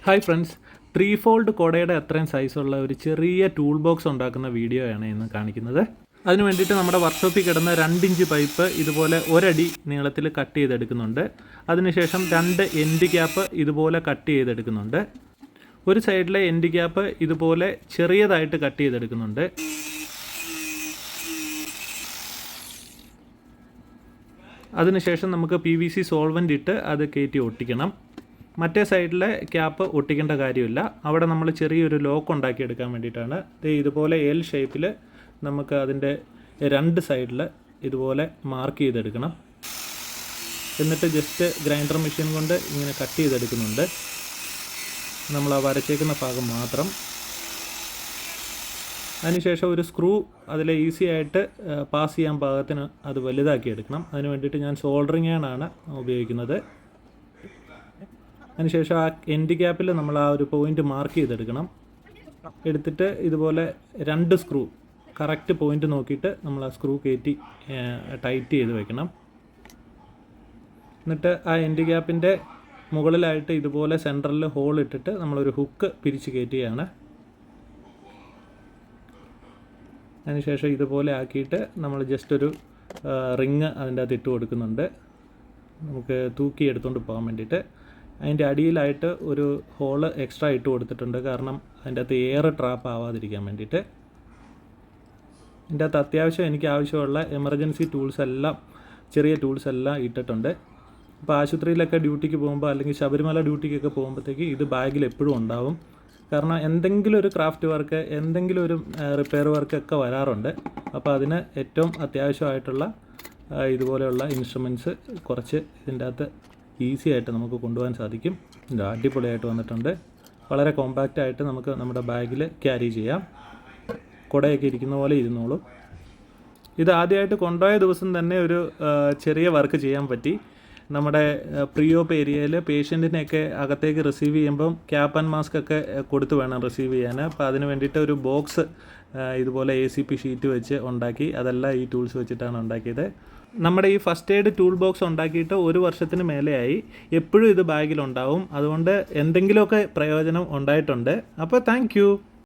Hi friends, 3 fold കുടയുടെ അത്രയും സൈസുള്ള ഒരു ചെറിയ ടൂൾ ബോക്സ് ഉണ്ടാക്കുന്ന വീഡിയോയാണ് ഇന്ന് കാണിക്കുന്നത്. അതിന് വേണ്ടിയിട്ട് നമ്മുടെ വർക്ക്ഷോപ്പിൽ കിടന്ന 2 ഇഞ്ച് പൈപ്പ് ഇതുപോലെ 1 അടി നീളത്തിൽ കട്ട് ചെയ്തെടുക്കുന്നുണ്ട്. അതിനുശേഷം 2 എൻഡ് ക്യാപ്പ് ഇതുപോലെ കട്ട് ചെയ്തെടുക്കുന്നുണ്ട്. ഒരു സൈഡിലെ എൻഡ് ക്യാപ്പ് ഇതുപോലെ ചെറിയതായിട്ട് കട്ട് ചെയ്തെടുക്കുന്നുണ്ട്. അതിനുശേഷം നമുക്ക് PVC സോൾവൻ്റ് ഇട്ട് അത് കയറ്റി ഒട്ടിക്കണം. മറ്റേ സൈഡിലെ ക്യാപ്പ് ഒട്ടിക്കേണ്ട കാര്യമില്ല. അവിടെ നമ്മൾ ചെറിയൊരു ലോക്ക് ഉണ്ടാക്കിയെടുക്കാൻ വേണ്ടിയിട്ടാണ്. ഇതുപോലെ എൽ ഷേപ്പിൽ നമുക്ക് അതിൻ്റെ 2 സൈഡിൽ ഇതുപോലെ മാർക്ക് ചെയ്തെടുക്കണം. എന്നിട്ട് ജസ്റ്റ് ഗ്രൈൻഡർ മെഷീൻ കൊണ്ട് ഇങ്ങനെ കട്ട് ചെയ്തെടുക്കുന്നുണ്ട്. നമ്മൾ ആ വരച്ചേക്കുന്ന ഭാഗം മാത്രം. അതിനുശേഷം ഒരു സ്ക്രൂ അതിൽ ഈസി ആയിട്ട് പാസ് ചെയ്യാൻ പാകത്തിന് അത് വലുതാക്കി എടുക്കണം. അതിന് വേണ്ടിയിട്ട് ഞാൻ സോൾഡറിങ് ആണ് ഉപയോഗിക്കുന്നത്. അതിനുശേഷം ആ എൻഡ് ക്യാപ്പിൽ നമ്മൾ ആ ഒരു പോയിൻ്റ് മാർക്ക് ചെയ്തെടുക്കണം. എടുത്തിട്ട് ഇതുപോലെ 2 സ്ക്രൂ കറക്റ്റ് പോയിൻ്റ് നോക്കിയിട്ട് നമ്മൾ ആ സ്ക്രൂ കയറ്റി ടൈറ്റ് ചെയ്ത് വെക്കണം. എന്നിട്ട് ആ എൻഡ് ക്യാപ്പിൻ്റെ മുകളിലായിട്ട് ഇതുപോലെ സെൻറ്ററിൽ ഹോൾ ഇട്ടിട്ട് നമ്മളൊരു ഹുക്ക് പിരിച്ച് കയറ്റുകയാണ്. അതിനുശേഷം ഇതുപോലെ ആക്കിയിട്ട് നമ്മൾ ജസ്റ്റ് ഒരു റിങ് അതിൻ്റെ അകത്ത് ഇട്ട് കൊടുക്കുന്നുണ്ട്, നമുക്ക് തൂക്കി എടുത്തുകൊണ്ട് പോകാൻ വേണ്ടിയിട്ട്. അതിൻ്റെ അടിയിലായിട്ട് ഒരു ഹോള് എക്സ്ട്രാ ഇട്ട് കൊടുത്തിട്ടുണ്ട്, കാരണം അതിൻ്റെ അകത്ത് എയർ ട്രാപ്പ് ആവാതിരിക്കാൻ വേണ്ടിയിട്ട്. ഇതിൻ്റെ അകത്ത് അത്യാവശ്യം എനിക്ക് ആവശ്യമുള്ള എമർജൻസി ടൂൾസ് എല്ലാം, ചെറിയ ടൂൾസ് എല്ലാം ഇട്ടിട്ടുണ്ട്. ഇപ്പോൾ ആശുപത്രിയിലൊക്കെ ഡ്യൂട്ടിക്ക് പോകുമ്പോൾ അല്ലെങ്കിൽ ശബരിമല ഡ്യൂട്ടിക്കൊക്കെ പോകുമ്പോഴത്തേക്ക് ഇത് ബാഗിൽ എപ്പോഴും ഉണ്ടാവും. കാരണം എന്തെങ്കിലും ഒരു ക്രാഫ്റ്റ് വർക്ക്, എന്തെങ്കിലും ഒരു റിപ്പയർ വർക്കൊക്കെ വരാറുണ്ട്. അപ്പോൾ അതിന് ഏറ്റവും അത്യാവശ്യമായിട്ടുള്ള ഇതുപോലെയുള്ള ഇൻസ്ട്രുമെൻറ്റ്സ് കുറച്ച് ഇതിൻ്റെ അകത്ത് ഈസി ആയിട്ട് നമുക്ക് കൊണ്ടുപോകാൻ സാധിക്കും. ഇത് അടിപൊളിയായിട്ട് വന്നിട്ടുണ്ട്. വളരെ കോമ്പാക്റ്റായിട്ട് നമുക്ക് നമ്മുടെ ബാഗിൽ ക്യാരി ചെയ്യാം. കുടയൊക്കെ ഇരിക്കുന്ന പോലെ ഇരുന്നോളും. ഇത് ആദ്യമായിട്ട് കൊണ്ടുപോയ ദിവസം തന്നെ ഒരു ചെറിയ വർക്ക് ചെയ്യാൻ പറ്റി. നമ്മുടെ പ്രീ ഓപ്പ് ഏരിയയിൽ പേഷ്യൻറ്റിനെയൊക്കെ അകത്തേക്ക് റിസീവ് ചെയ്യുമ്പം ക്യാപ്പ് ആൻഡ് മാസ്ക് ഒക്കെ കൊടുത്ത് വേണം റിസീവ് ചെയ്യാൻ. അപ്പോൾ അതിന് വേണ്ടിയിട്ട് ഒരു ബോക്സ് ഇതുപോലെ ACP ഷീറ്റ് വെച്ച് ഉണ്ടാക്കി. അതെല്ലാം ഈ ടൂൾസ് വെച്ചിട്ടാണ് ഉണ്ടാക്കിയത്. നമ്മുടെ ഈ ഫസ്റ്റ് എയ്ഡ് ടൂൾ ബോക്സ് ഉണ്ടാക്കിയിട്ട് 1 വർഷത്തിന് മേലെയായി. എപ്പോഴും ഇത് ബാഗിലുണ്ടാവും. അതുകൊണ്ട് എന്തെങ്കിലുമൊക്കെ പ്രയോജനം ഉണ്ടായിട്ടുണ്ട്. അപ്പോൾ താങ്ക്